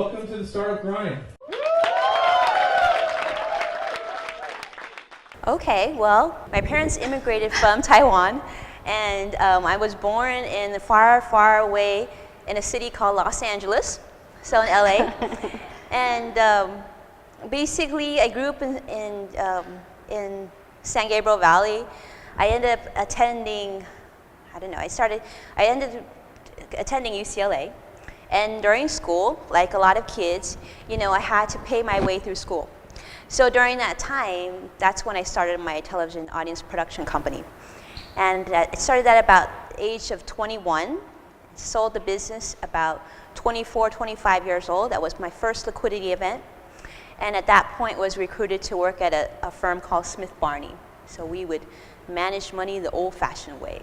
Welcome to the Startup Grind. Okay, well, my parents immigrated from Taiwan, and I was born in the far, far away in a city called Los Angeles, so in LA. And basically, I grew up in San Gabriel Valley. I ended up attending, I ended up attending UCLA. And during school, like a lot of kids, I had to pay my way through school. So during that time, that's when I started my television audience production company. And it started at about the age of 21. Sold the business about 24, 25 years old. That was my first liquidity event. And at that point was recruited to work at a firm called Smith Barney. So we would manage money the old-fashioned way.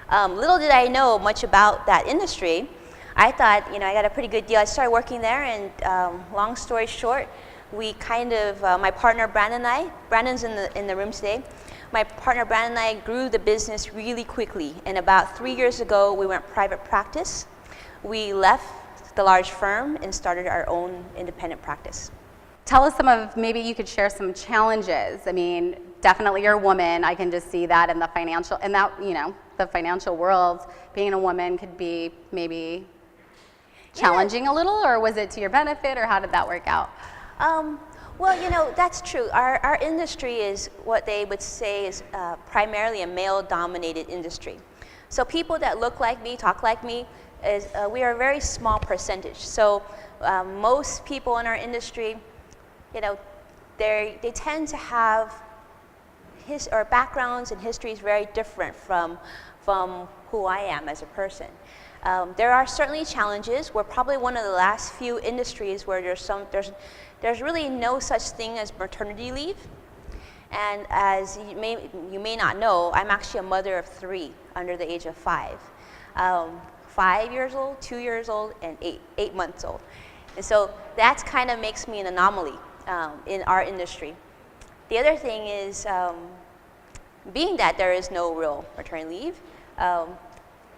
Little did I know much about that industry. I thought, I got a pretty good deal. I started working there, and long story short, we my partner Brandon and I, Brandon's in the room today, my partner Brandon and I grew the business really quickly. And about 3 years ago, we went private practice. We left the large firm and started our own independent practice. Tell us maybe you could share some challenges. I mean, definitely you're a woman. I can just see that in the financial world. Being a woman could be maybe challenging a little, or was it to your benefit, or how did that work out? Well, that's true. Our industry is what they would say is primarily a male-dominated industry. So people that look like me, talk like me, we are a very small percentage. So most people in our industry, they tend to have backgrounds and histories very different from who I am as a person. There are certainly challenges. We're probably one of the last few industries where there's really no such thing as maternity leave. And as you may not know, I'm actually a mother of 3 under the age of 5. 5 years old, 2 years old, and 8 months old. And so that kind of makes me an anomaly in our industry. The other thing is, being that there is no real maternity leave,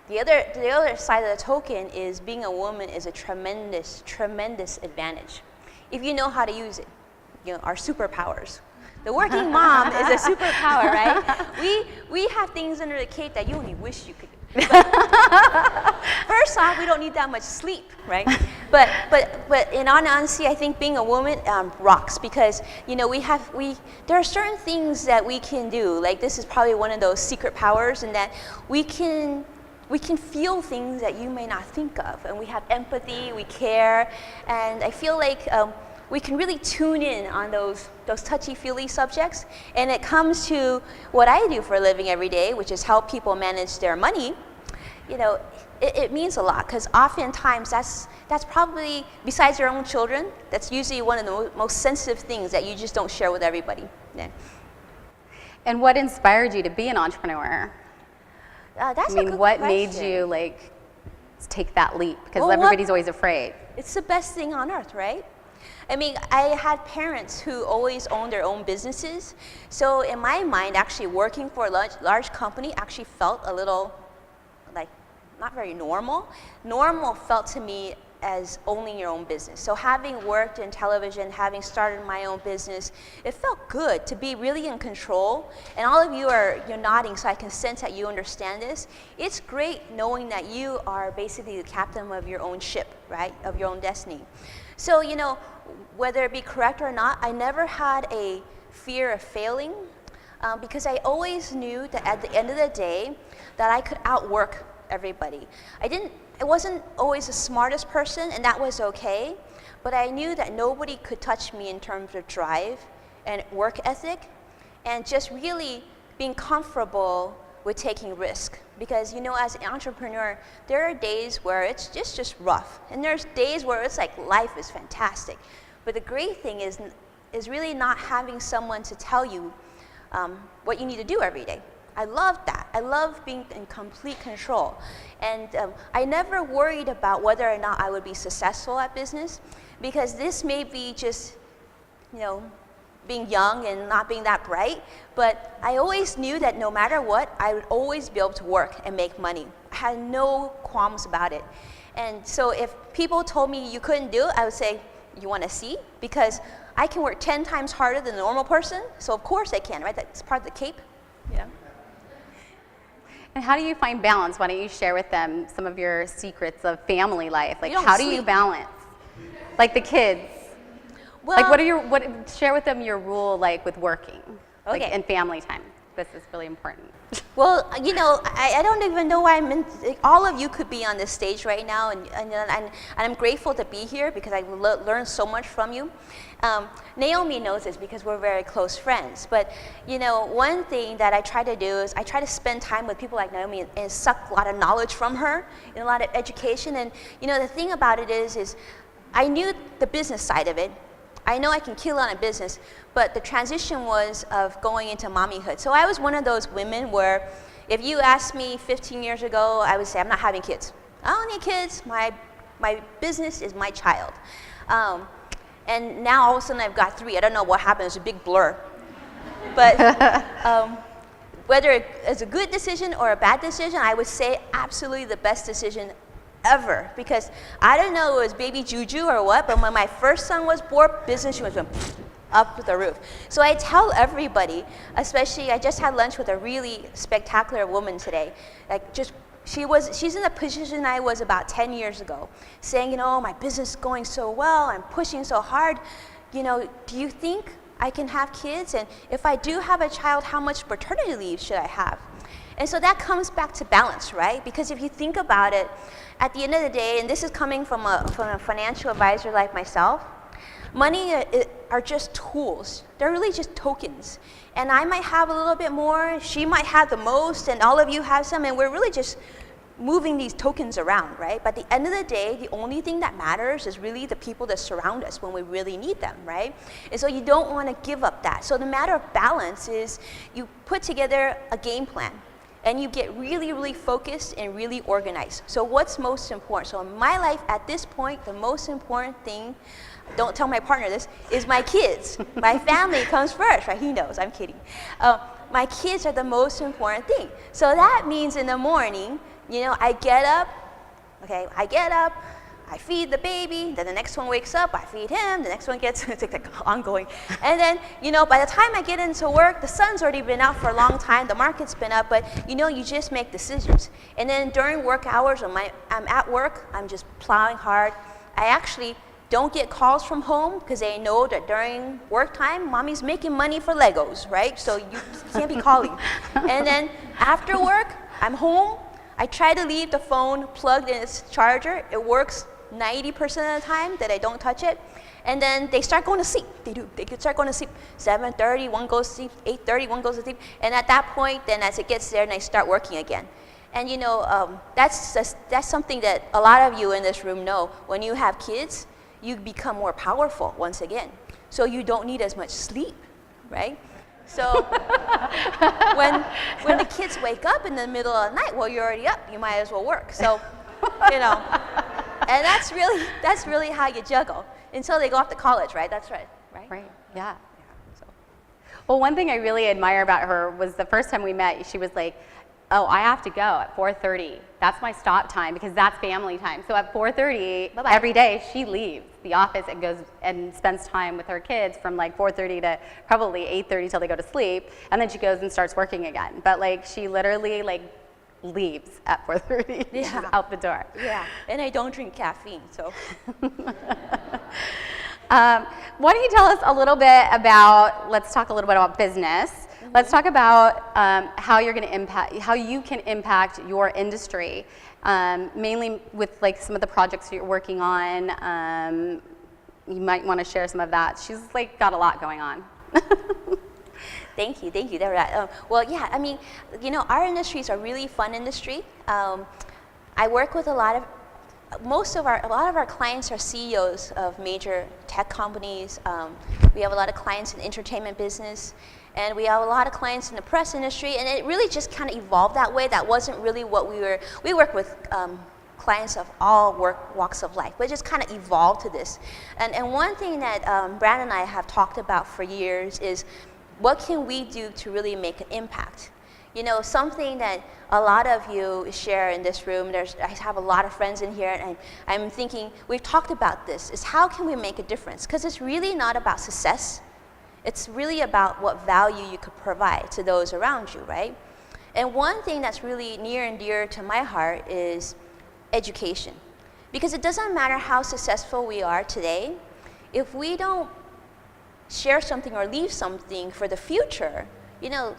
the other side of the token is being a woman is a tremendous, tremendous advantage if you know how to use it. Our superpowers. The working mom is a superpower, right? We have things under the cape that you only wish you could do. First off, we don't need that much sleep, right? But in all honesty, I think being a woman rocks, because there are certain things that we can do. Like, this is probably one of those secret powers, in that we can feel things that you may not think of, and we have empathy, we care, and I feel like we can really tune in on those touchy-feely subjects. And it comes to what I do for a living every day, which is help people manage their money. It means a lot, because oftentimes that's probably, besides your own children, that's usually one of the most sensitive things that you just don't share with everybody. Yeah. And what inspired you to be an entrepreneur? That's a good what question. made you take that leap? Because everybody's always afraid. It's the best thing on earth, right? I mean, I had parents who always owned their own businesses. So in my mind, actually working for a large company actually felt a little not very normal. Normal felt to me as owning your own business. So having worked in television, having started my own business, it felt good to be really in control. And all of you're nodding, so I can sense that you understand this. It's great knowing that you are basically the captain of your own ship, right? Of your own destiny. So, whether it be correct or not, I never had a fear of failing, because I always knew that at the end of the day that I could outwork everybody. I wasn't always the smartest person, and that was okay, but I knew that nobody could touch me in terms of drive and work ethic, and just really being comfortable with taking risk. Because as an entrepreneur, there are days where it's just rough, and there's days where it's like life is fantastic. But the great thing is really not having someone to tell you what you need to do every day. I love that. I love being in complete control. And I never worried about whether or not I would be successful at business, because this may be just, being young and not being that bright, but I always knew that no matter what, I would always be able to work and make money. I had no qualms about it. And so if people told me you couldn't do it, I would say, you want to see? Because I can work 10 times harder than a normal person, so of course I can, right? That's part of the cape, you know? And how do you find balance? Why don't you share with them some of your secrets of family life? Like, You don't how do you sleep. balance? Like the kids. Well, Like, share with them your rule, like, with working, like, Okay. and family time. This is really important. well, you know, I don't even know why I'm in, all of you could be on this stage right now, and I'm grateful to be here because I learned so much from you. Naomi knows this because we're very close friends, but you know, one thing that I try to do is I try to spend time with people like Naomi and suck a lot of knowledge from her and a lot of education. And you know, the thing about it is I knew the business side of it. I know I can kill on a business, but the transition was of going into mommyhood. So I was one of those women where if you asked me 15 years ago, I would say, I'm not having kids. I don't need kids. My business is my child. And now all of a sudden I've got 3. I don't know what happened. It's a big blur. But whether it's a good decision or a bad decision, I would say absolutely the best decision ever, because I don't know it was baby juju or what, but when my first son was born, business was up the roof. So I tell everybody, especially I just had lunch with a really spectacular woman today, like just she's in the position I was about 10 years ago, saying, you know, my business is going so well, I'm pushing so hard, you know, do you think I can have kids? And if I do have a child, how much paternity leave should I have? And so that comes back to balance, right? Because if you think about it, at the end of the day, and this is coming from a financial advisor like myself, money are just tools. They're really just tokens. And I might have a little bit more, she might have the most, and all of you have some, and we're really just moving these tokens around, right? But at the end of the day, the only thing that matters is really the people that surround us when we really need them, right? And so you don't want to give up that. So the matter of balance is you put together a game plan, and you get really, really focused and really organized. So what's most important? So in my life at this point, the most important thing, don't tell my partner this, is my kids. My family comes first, right? He knows, I'm kidding. My kids are the most important thing. So that means in the morning, you know, I get up, I feed the baby, then the next one wakes up, I feed him, the next one gets, it's like ongoing. And then, you know, by the time I get into work, the sun's already been out for a long time, the market's been up, but you know, you just make decisions. And then during work hours, when I'm at work, I'm just plowing hard. I actually don't get calls from home because they know that during work time, mommy's making money for Legos, right? So you can't be calling. And then after work, I'm home. I try to leave the phone plugged in its charger. It works 90% of the time that I don't touch it. And then they start going to sleep. They do. They start going to sleep. 7:30, one goes to sleep. 8:30, one goes to sleep. And at that point, then as it gets there, and I start working again. And you know, that's something that a lot of you in this room know. When you have kids, you become more powerful once again. So you don't need as much sleep, right? So when the kids wake up in the middle of the night, well, you're already up. You might as well work. So, you know, and that's really how you juggle until they go off to college, right? That's right, right? Right, yeah. So. Well, one thing I really admire about her was the first time we met, she was like, oh, I have to go at 4:30. That's my stop time because that's family time. So at 4:30 Bye-bye. every day, she leaves the office and goes and spends time with her kids from like 4:30 to probably 8:30 till they go to sleep, and then she goes and starts working again. But like she literally like leaves at 4:30. Yeah. She's out the door. Yeah, and I don't drink caffeine, so. Why don't you tell us a little bit about? Let's talk a little bit about business. Mm-hmm. Let's talk about how you can impact your industry, mainly with like some of the projects you're working on. You might want to share some of that. She's like got a lot going on. Thank you. There, well, yeah. I mean, you know, our industry is a really fun industry. I work with a lot of our clients are CEOs of major tech companies. We have a lot of clients in the entertainment business, and we have a lot of clients in the press industry. And it really just kind of evolved that way. That wasn't really what we were. We work with clients of all walks of life, but it just kind of evolved to this. And one thing that Brandon and I have talked about for years is, what can we do to really make an impact? You know, something that a lot of you share in this room, I have a lot of friends in here, and I'm thinking, we've talked about this, is how can we make a difference? Because it's really not about success. It's really about what value you could provide to those around you, right? And one thing that's really near and dear to my heart is education. Because it doesn't matter how successful we are today, if we don't share something or leave something for the future, you know,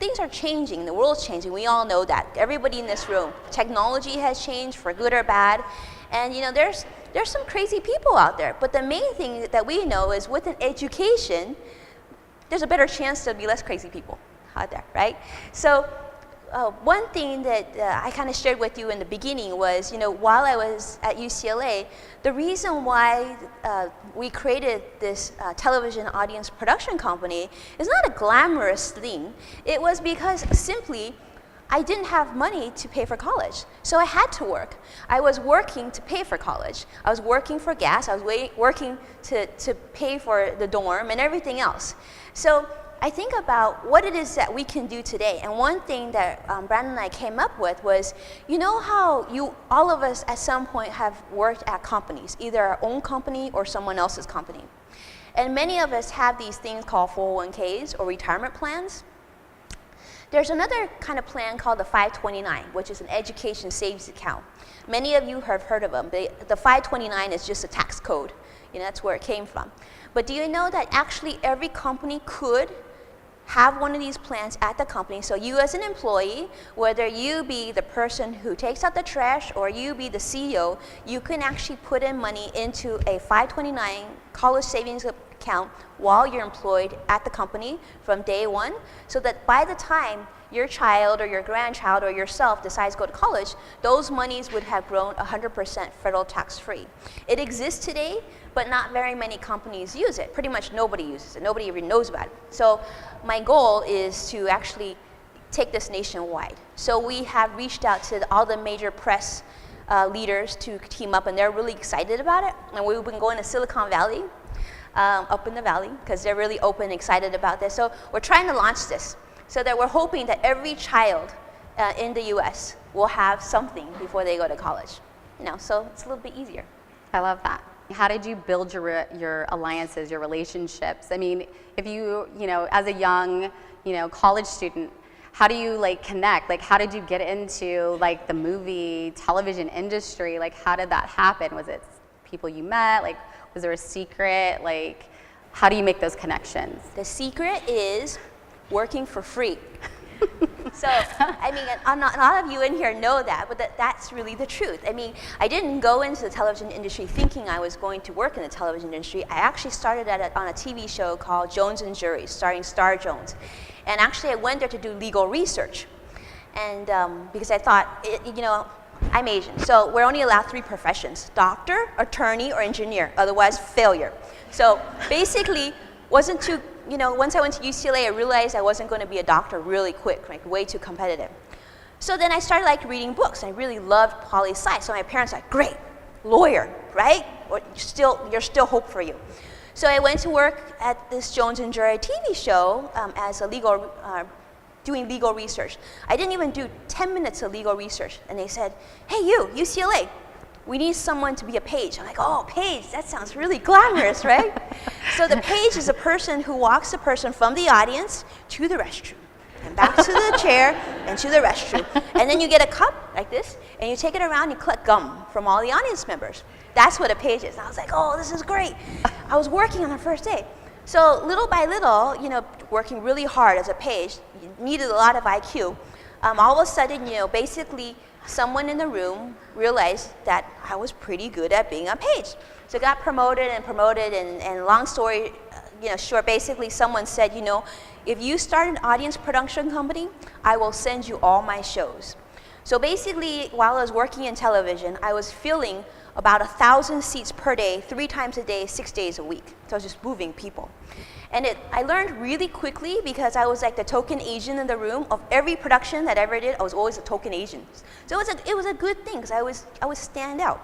things are changing, the world's changing, we all know that. Everybody in this room, technology has changed for good or bad, and you know, there's some crazy people out there, but the main thing that we know is with an education, there's a better chance there'll be less crazy people out there, right? So one thing that I kind of shared with you in the beginning was, you know, while I was at UCLA, the reason why we created this television audience production company is not a glamorous thing. It was because simply I didn't have money to pay for college, so I had to work. I was working to pay for college. I was working for gas. I was working to pay for the dorm and everything else. So I think about what it is that we can do today, and one thing that Brandon and I came up with was, you know how all of us at some point have worked at companies, either our own company or someone else's company. And many of us have these things called 401ks or retirement plans. There's another kind of plan called the 529, which is an education savings account. Many of you have heard of them. The 529 is just a tax code. You know, that's where it came from. But do you know that actually every company could have one of these plans at the company? So you as an employee, whether you be the person who takes out the trash or you be the CEO, you can actually put in money into a 529 college savings account while you're employed at the company from day one, so that by the time your child or your grandchild or yourself decides to go to college, those monies would have grown 100% federal tax-free. It exists today, but not very many companies use it. Pretty much nobody uses it. Nobody even knows about it. So my goal is to actually take this nationwide. So we have reached out to all the major press leaders to team up, and they're really excited about it. And we've been going to Silicon Valley, up in the valley, because they're really open and excited about this. So we're trying to launch this so that we're hoping that every child in the US will have something before they go to college. You know, so it's a little bit easier. I love that. How did you build your alliances, your relationships? I mean, if you know, as a young, you know, college student, how do you like connect? Like, how did you get into like the movie, television industry? Like, how did that happen? Was it people you met? Like, was there a secret? Like, how do you make those connections? The secret is working for free. So, I mean, a lot of you in here know that, but that's really the truth. I mean, I didn't go into the television industry thinking I was going to work in the television industry. I actually started on a TV show called Jones and Jury, starring Star Jones. And actually, I went there to do legal research. And because I thought, you know, I'm Asian, so we're only allowed 3 professions: doctor, attorney, or engineer, otherwise failure. So basically, wasn't too, you know, once I went to UCLA, I realized I wasn't going to be a doctor really quick, like way too competitive. So then I started like reading books. I really loved poli-sci. So my parents were like, great, lawyer, right? Or there's still hope for you. So I went to work at this Jones and Jury TV show as a doing legal research. I didn't even do 10 minutes of legal research. And they said, hey, you, UCLA, we need someone to be a page. I'm like, oh, page, that sounds really glamorous, right? So the page is a person who walks the person from the audience to the restroom, and back to the chair, and to the restroom. And then you get a cup like this, and you take it around and you collect gum from all the audience members. That's what a page is. And I was like, oh, this is great. I was working on the first day. So little by little, you know, working really hard as a page, you needed a lot of IQ. All of a sudden, you know, basically someone in the room realized that I was pretty good at being a page. So got promoted, and long story, you know, short, basically someone said, you know, if you start an audience production company, I will send you all my shows. So basically, while I was working in television, I was filling about 1,000 seats per day, 3 times a day, 6 days a week. So I was just moving people. And I learned really quickly, because I was like the token Asian in the room. Of every production that I ever did, I was always a token Asian. So it was a good thing, because I was stand out.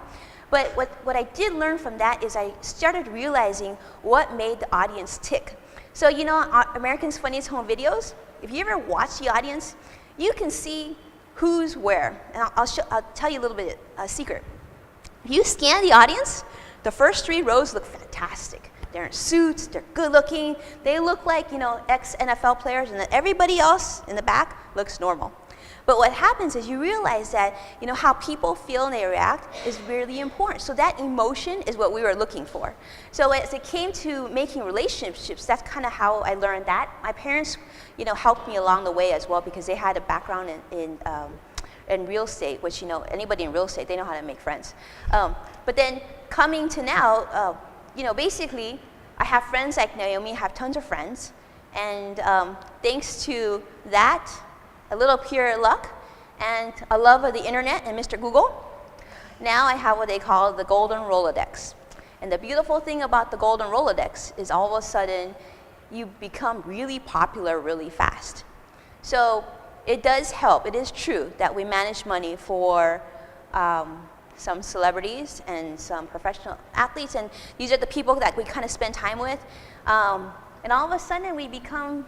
But what I did learn from that is I started realizing what made the audience tick. So you know, America's Funniest Home Videos, if you ever watch the audience, you can see who's where. And I'll tell you a little bit, a secret. If you scan the audience, the first 3 rows look fantastic. They're in suits, they're good looking, they look like, ex-NFL players, and then everybody else in the back looks normal. But what happens is you realize that, how people feel and they react is really important. So that emotion is what we were looking for. So as it came to making relationships, that's kind of how I learned that. My parents, helped me along the way as well because they had a background in real estate, which, anybody in real estate, they know how to make friends. But then coming to now, basically, I have friends like Naomi, I have tons of friends. And thanks to that, a little pure luck, and a love of the internet and Mr. Google, now I have what they call the Golden Rolodex. And the beautiful thing about the Golden Rolodex is all of a sudden, you become really popular really fast. So it does help. It is true that we manage money for some celebrities and some professional athletes, and these are the people that we kind of spend time with. And all of a sudden, we become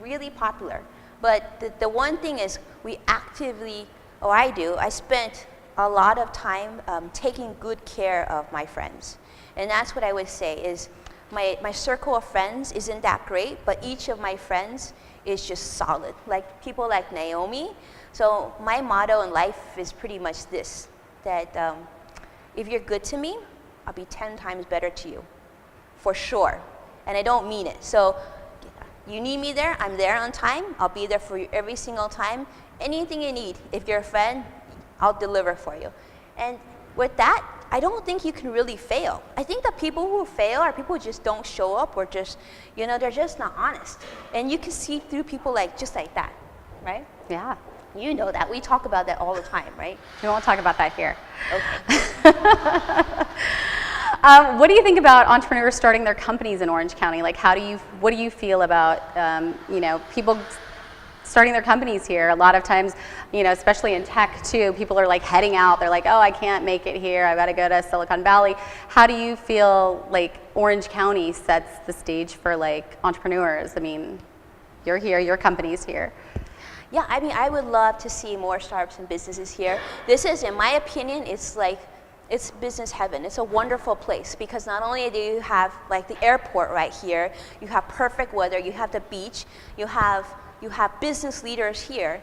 really popular. But the one thing is we actively, I spent a lot of time taking good care of my friends. And that's what I would say is my circle of friends isn't that great, but each of my friends is just solid. Like people like Naomi. So my motto in life is pretty much this, that if you're good to me, I'll be 10 times better to you, for sure. And I don't mean it. So you need me there, I'm there on time. I'll be there for you every single time. Anything you need, if you're a friend, I'll deliver for you. And with that, I don't think you can really fail. I think the people who fail are people who just don't show up or just, they're just not honest. And you can see through people just like that, right? Yeah. You know that. We talk about that all the time, right? We won't talk about that here. Okay. What do you think about entrepreneurs starting their companies in Orange County? Like, what do you feel about, people starting their companies here? A lot of times, especially in tech too, people are heading out. They're like, oh, I can't make it here. I've got to go to Silicon Valley. How do you feel like Orange County sets the stage for entrepreneurs? I mean, you're here, your company's here. Yeah, I would love to see more startups and businesses here. This is, in my opinion, it's business heaven. It's a wonderful place because not only do you have the airport right here, you have perfect weather, you have the beach, you have business leaders here.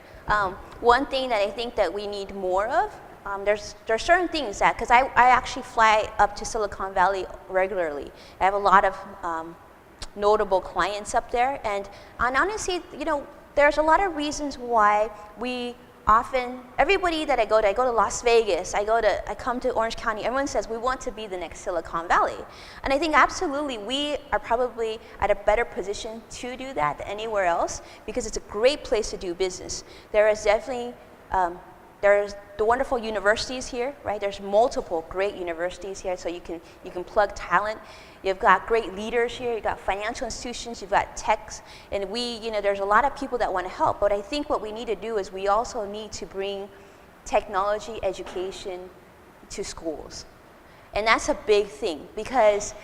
One thing that I think that we need more of, there's certain things that, because I actually fly up to Silicon Valley regularly. I have a lot of notable clients up there, and honestly, there's a lot of reasons why everybody that I go to Las Vegas, I come to Orange County, everyone says we want to be the next Silicon Valley. And I think absolutely we are probably at a better position to do that than anywhere else because it's a great place to do business. There is definitely, there's the wonderful universities here, right? There's multiple great universities here, so you can plug talent. You've got great leaders here, you've got financial institutions, you've got techs, and there's a lot of people that want to help. But I think what we need to do is we also need to bring technology education to schools. And that's a big thing because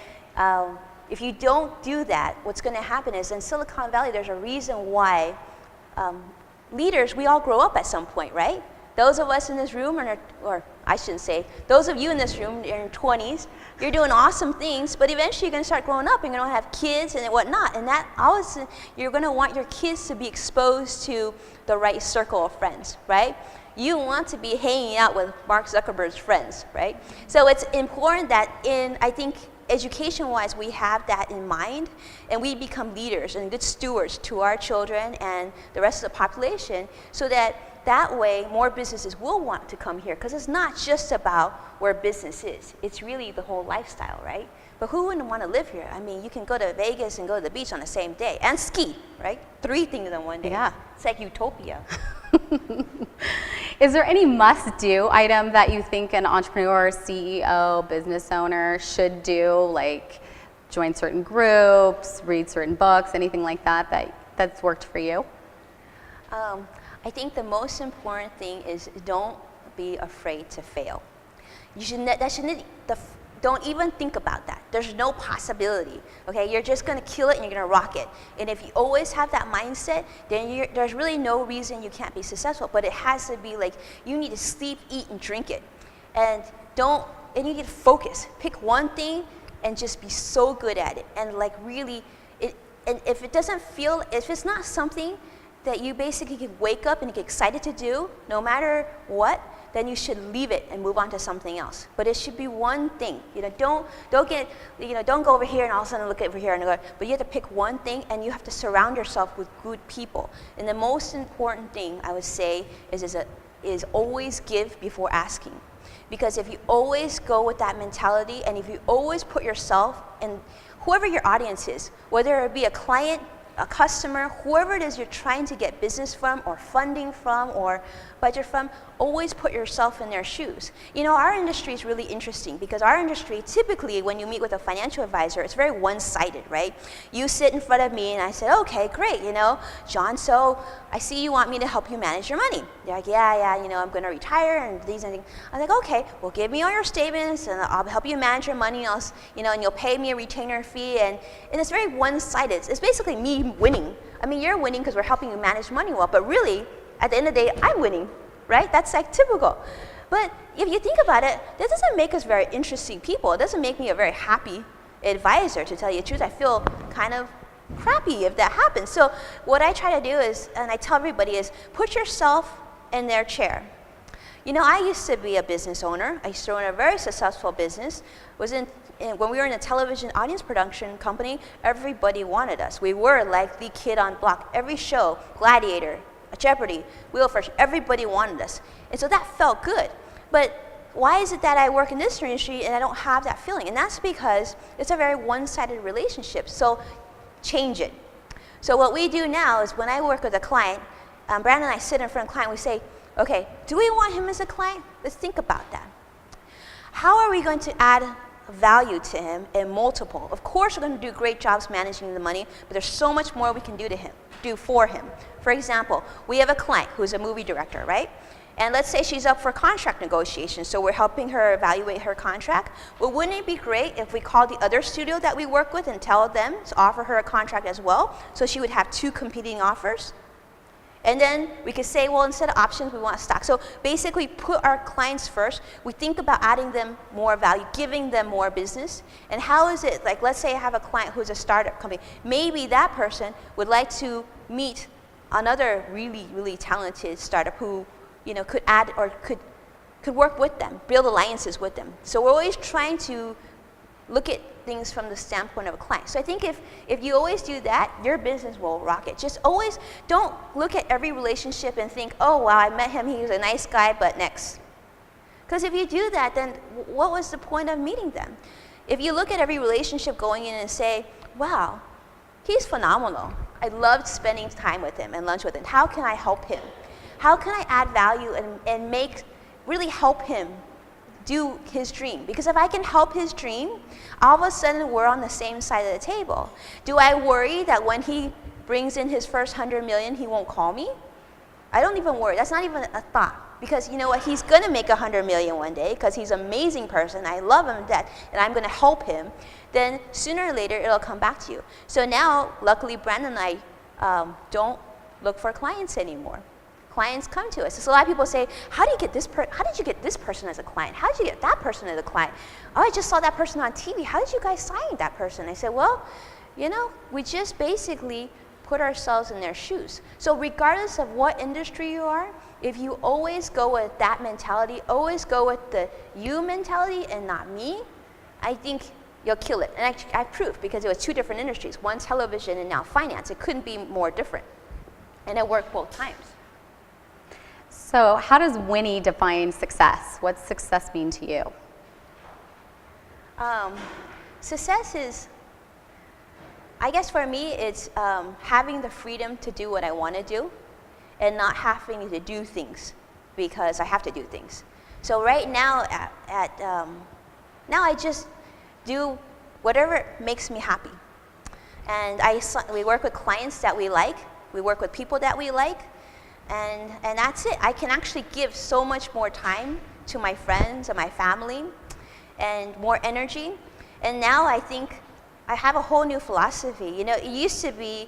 if you don't do that, what's going to happen is in Silicon Valley, there's a reason why leaders, we all grow up at some point, right? Those of us in this room, or I shouldn't say, those of you in this room, you're in your 20s, you're doing awesome things, but eventually you're going to start growing up and you're going to have kids and whatnot. And that also, you're going to want your kids to be exposed to the right circle of friends, right? You want to be hanging out with Mark Zuckerberg's friends, right? So it's important that I think, education-wise, we have that in mind, and we become leaders and good stewards to our children and the rest of the population, so that way more businesses will want to come here, because it's not just about where business is. It's really the whole lifestyle, right? But who wouldn't want to live here? I mean, you can go to Vegas and go to the beach on the same day, and ski, right? 3 things in one day. Yeah. It's like utopia. Is there any must-do item that you think an entrepreneur, CEO, business owner should do, like join certain groups, read certain books, anything like that's worked for you? I think the most important thing is don't be afraid to fail. don't even think about that. There's no possibility, okay? You're just gonna kill it and you're gonna rock it. And if you always have that mindset, then there's really no reason you can't be successful. But it has to be like, you need to sleep, eat, and drink it. And you need to focus. Pick one thing and just be so good at it. And like really, and if it's not something that you basically can wake up and get excited to do, no matter what, then you should leave it and move on to something else. But it should be one thing. Don't go over here and all of a sudden look over here and go. But you have to pick one thing, and you have to surround yourself with good people. And the most important thing I would say is always give before asking. Because if you always go with that mentality, and if you always put yourself in whoever your audience is, whether it be a client, a customer, whoever it is you're trying to get business from or funding from or budget from, always put yourself in their shoes. Our industry is really interesting because our industry, typically when you meet with a financial advisor, it's very one-sided, right? You sit in front of me and I said, okay, great, John, so I see you want me to help you manage your money. They're like, yeah, I'm gonna retire and these and things. I'm like, okay, well give me all your statements and I'll help you manage your money, and you'll pay me a retainer fee, and it's very one-sided. It's basically me winning. I mean, you're winning because we're helping you manage money well, but really, at the end of the day, I'm winning, right? That's like typical. But if you think about it, that doesn't make us very interesting people. It doesn't make me a very happy advisor, to tell you the truth. I feel kind of crappy if that happens. So what I try to do is, and I tell everybody, is put yourself in their chair. I used to be a business owner. I used to run a very successful business. When we were in a television audience production company, everybody wanted us. We were like the kid on block. Every show, Gladiator, Jeopardy, Wheel of Fortune, everybody wanted us. And so that felt good. But why is it that I work in this industry and I don't have that feeling? And that's because it's a very one-sided relationship. So change it. So what we do now is when I work with a client, Brandon and I sit in front of a client, we say, okay, do we want him as a client? Let's think about that. How are we going to add value to him in multiple? Of course, we're going to do great jobs managing the money, but there's so much more we can do for him. For example, we have a client who's a movie director, right? And let's say she's up for contract negotiations, so we're helping her evaluate her contract. Well, wouldn't it be great if we called the other studio that we work with and tell them to offer her a contract as well, so she would have 2 competing offers? And then we could say, well, instead of options, we want stock. So basically, put our clients first. We think about adding them more value, giving them more business. And how is it, like, let's say I have a client who's a startup company. Maybe that person would like to meet another really, really talented startup who, could add or could work with them, build alliances with them. So we're always trying to look at things from the standpoint of a client. So I think if you always do that, your business will rocket. Just always don't look at every relationship and think, oh, wow, I met him, he was a nice guy, but next. Because if you do that, then what was the point of meeting them? If you look at every relationship going in and say, wow, he's phenomenal. I loved spending time with him and lunch with him. How can I help him? How can I add value and really help him do his dream? Because if I can help his dream, all of a sudden we're on the same side of the table. Do I worry that when he brings in his first 100 million, he won't call me? I don't even worry. That's not even a thought. Because you know what? He's going to make 100 million one day because he's an amazing person. I love him to death, and I'm going to help him. Then sooner or later, it'll come back to you. So now, luckily, Brandon and I don't look for clients anymore. Clients come to us. So a lot of people say, how did you get this person as a client? How did you get that person as a client? Oh, I just saw that person on TV. How did you guys sign that person? I said, well, we just basically put ourselves in their shoes. So regardless of what industry you are, if you always go with that mentality, always go with the you mentality and not me, I think you'll kill it. And I proved, because it was 2 different industries, one television and now finance. It couldn't be more different. And it worked both times. So how does Winnie define success? What's success mean to you? Success is, I guess for me, it's having the freedom to do what I want to do and not having to do things because I have to do things. So right now, now I just do whatever makes me happy. And we work with clients that we like. We work with people that we like. And that's it. I can actually give so much more time to my friends and my family. and more energy. And now I think I have a whole new philosophy. You know, it used to be,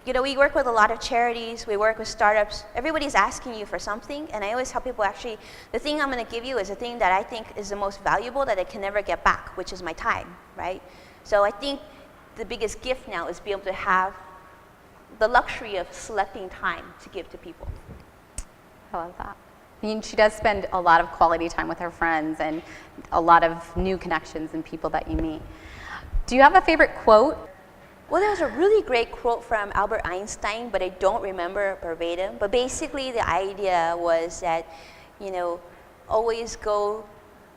you know, we work with a lot of charities, we work with startups, everybody's asking you for something, and I always tell people, actually, the thing I'm going to give you is the thing that I think is the most valuable that I can never get back, which is my time, right? So I think the biggest gift now is be able to have the luxury of selecting time to give to people. I love that. I mean, she does spend a lot of quality time with her friends and a lot of new connections and people that you meet. Do you have a favorite quote? Well, there was a really great quote from Albert Einstein, but I don't remember verbatim. But basically the idea was that, you know,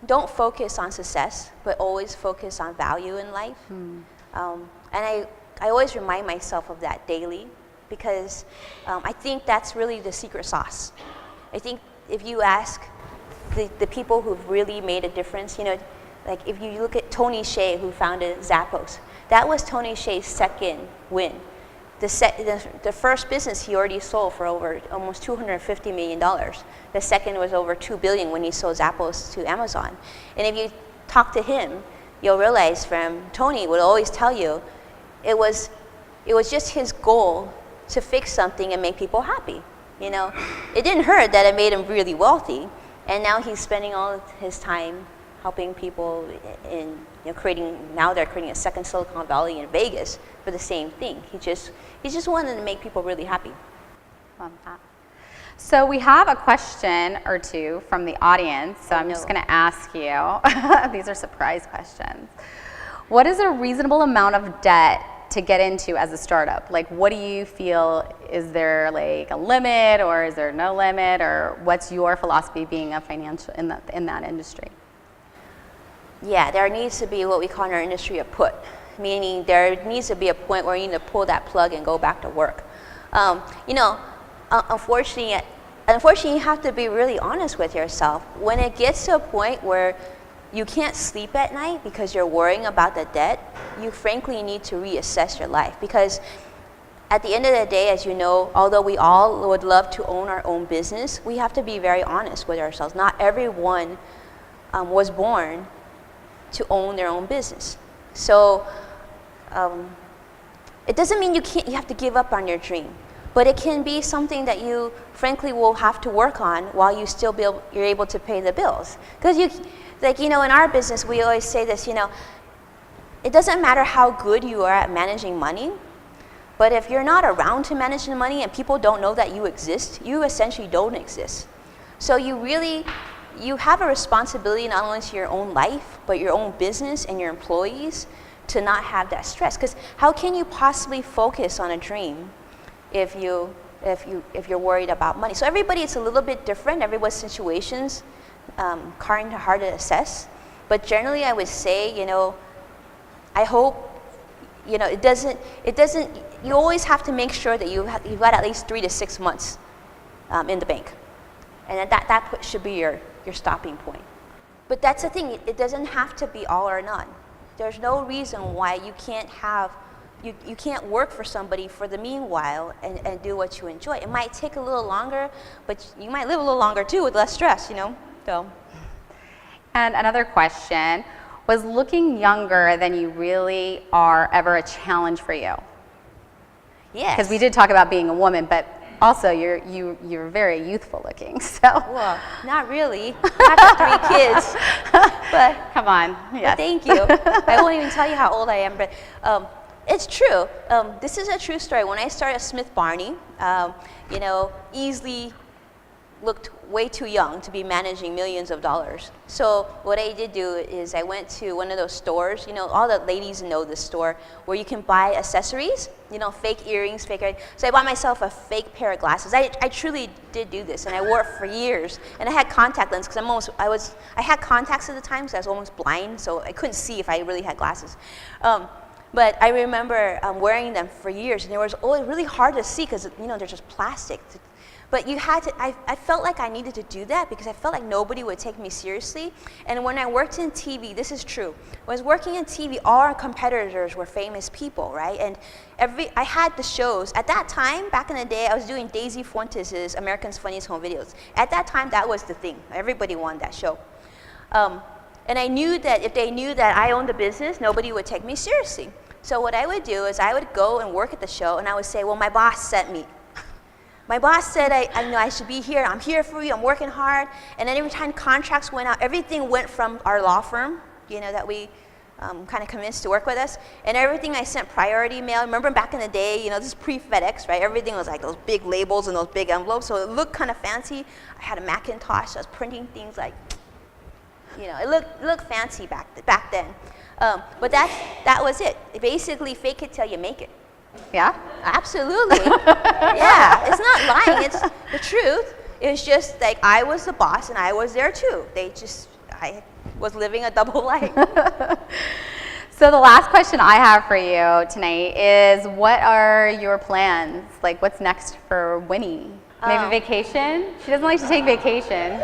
don't focus on success, but always focus on value in life. And I always remind myself of that daily, because I think that's really the secret sauce. I think if you ask the people who've really made a difference, you know, like if you look at Tony Hsieh, who founded Zappos, that was Tony Hsieh's second win. The first business he already sold for over almost $250 million. The second was over $2 billion when he sold Zappos to Amazon. And if you talk to him, you'll realize from Tony would always tell you, it was just his goal to fix something and make people happy. You know, it didn't hurt that it made him really wealthy, and now he's spending all of his time helping people in, you know, now they're creating a second Silicon Valley in Vegas for the same thing. He just wanted to make people really happy. Love that. So we have a question or two from the audience, so I'm just going to ask you. These are surprise questions. What is a reasonable amount of debt to get into as a startup? Like, what do you feel, is there like a limit, or is there no limit, or what's your philosophy being a financial in that industry? Yeah, there needs to be what we call in our industry a put, meaning there needs to be a point where you need to pull that plug and go back to work. You know, unfortunately, you have to be really honest with yourself. When it gets to a point where you can't sleep at night because you're worrying about the debt, you frankly need to reassess your life. Because at the end of the day, as you know, although we all would love to own our own business, we have to be very honest with ourselves. Not everyone was born to own their own business. So it doesn't mean you have to give up on your dream, but it can be something that you frankly will have to work on while you still you're able to pay the bills. Because you know, in our business, we always say this, you know, it doesn't matter how good you are at managing money, but if you're not around to manage the money and people don't know that you exist, you essentially don't exist. So you have a responsibility not only to your own life, but your own business and your employees to not have that stress. Because how can you possibly focus on a dream if you're worried about money? So everybody is a little bit different. Everyone's situations kind of hard to assess. But generally, I would say, you know, I hope, you know, it doesn't. You always have to make sure that you've got at least 3 to 6 months in the bank, and that should be your stopping point. But that's the thing, it doesn't have to be all or none. There's no reason why you can't work for somebody for the meanwhile and do what you enjoy. It might take a little longer, but you might live a little longer too with less stress, you know? So. And another question, was looking younger than you really are ever a challenge for you? Yes. Because we did talk about being a woman, but also you're very youthful looking, so. Well, not really. I have 3 kids, but come on. Yes. But thank you. I won't even tell you how old I am, but it's true. This is a true story. When I started Smith Barney, you know, easily looked way too young to be managing millions of dollars. So what I did do is I went to one of those stores, you know, all the ladies know this store, where you can buy accessories, you know, fake earrings, so I bought myself a fake pair of glasses. I truly did do this, and I wore it for years. And I had contact lenses because I had contacts at the time, so I was almost blind, so I couldn't see if I really had glasses. But I remember wearing them for years, and it was always really hard to see because, you know, they're just plastic. But you had to, I felt like I needed to do that because I felt like nobody would take me seriously. And when I worked in TV, this is true. When I was working in TV, all our competitors were famous people, right? And I had the shows. At that time, back in the day, I was doing Daisy Fuentes' America's Funniest Home Videos. At that time, that was the thing. Everybody wanted that show. And And I knew that if they knew that I owned the business, nobody would take me seriously. So what I would do is I would go and work at the show, and I would say, well, my boss sent me. My boss said I should be here. I'm here for you. I'm working hard. And then every time contracts went out, everything went from our law firm, that we kind of convinced to work with us. And everything I sent priority mail. Remember back in the day, this is pre-FedEx, right? Everything was like those big labels and those big envelopes. So it looked kind of fancy. I had a Macintosh. I was printing things like, it looked fancy back then. But that was it. Basically, fake it till you make it. Yeah? Absolutely. Yeah, it's not lying, it's the truth. It's just like I was the boss and I was there too. I was living a double life. So the last question I have for you tonight is, what are your plans? Like, what's next for Winnie? Maybe vacation? She doesn't like to take vacation.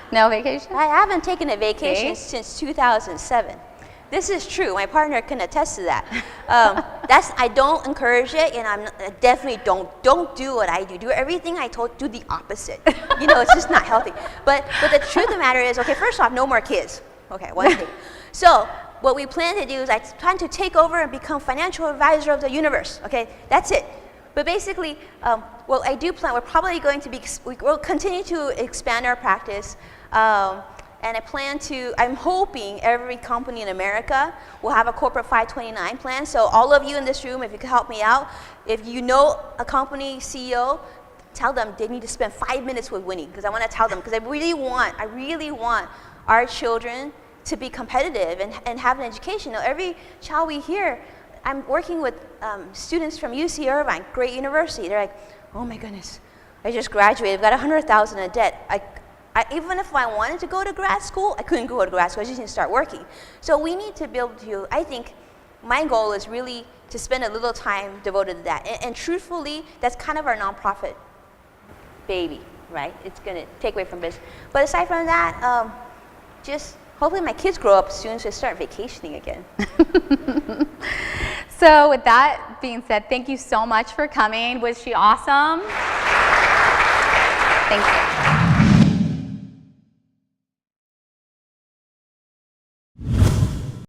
No vacation? I haven't taken a vacation since 2007. This is true. My partner can attest to that. I don't encourage it, and I definitely don't do what I do. Do everything I told. Do the opposite. It's just not healthy. But the truth of the matter is, okay, first off, no more kids. Okay, one thing. So what we plan to do is I plan to take over and become financial advisor of the universe. Okay, that's it. But basically, what I do plan, we're probably going to we'll continue to expand our practice. And I'm hoping every company in America will have a corporate 529 plan. So all of you in this room, if you could help me out, if you know a company CEO, tell them they need to spend 5 minutes with Winnie, because I want to tell them, because I really want our children to be competitive and have an education. Every child we hear, I'm working with students from UC Irvine, great university. They're like, oh my goodness, I just graduated, I've got $100,000 in debt. Even if I wanted to go to grad school, I couldn't go to grad school. I just need to start working. So we need to be able to, I think my goal is really to spend a little time devoted to that. And truthfully, that's kind of our nonprofit baby, right? It's going to take away from business. But aside from that, just hopefully my kids grow up soon so I start vacationing again. So with that being said, thank you so much for coming. Was she awesome? Thank you.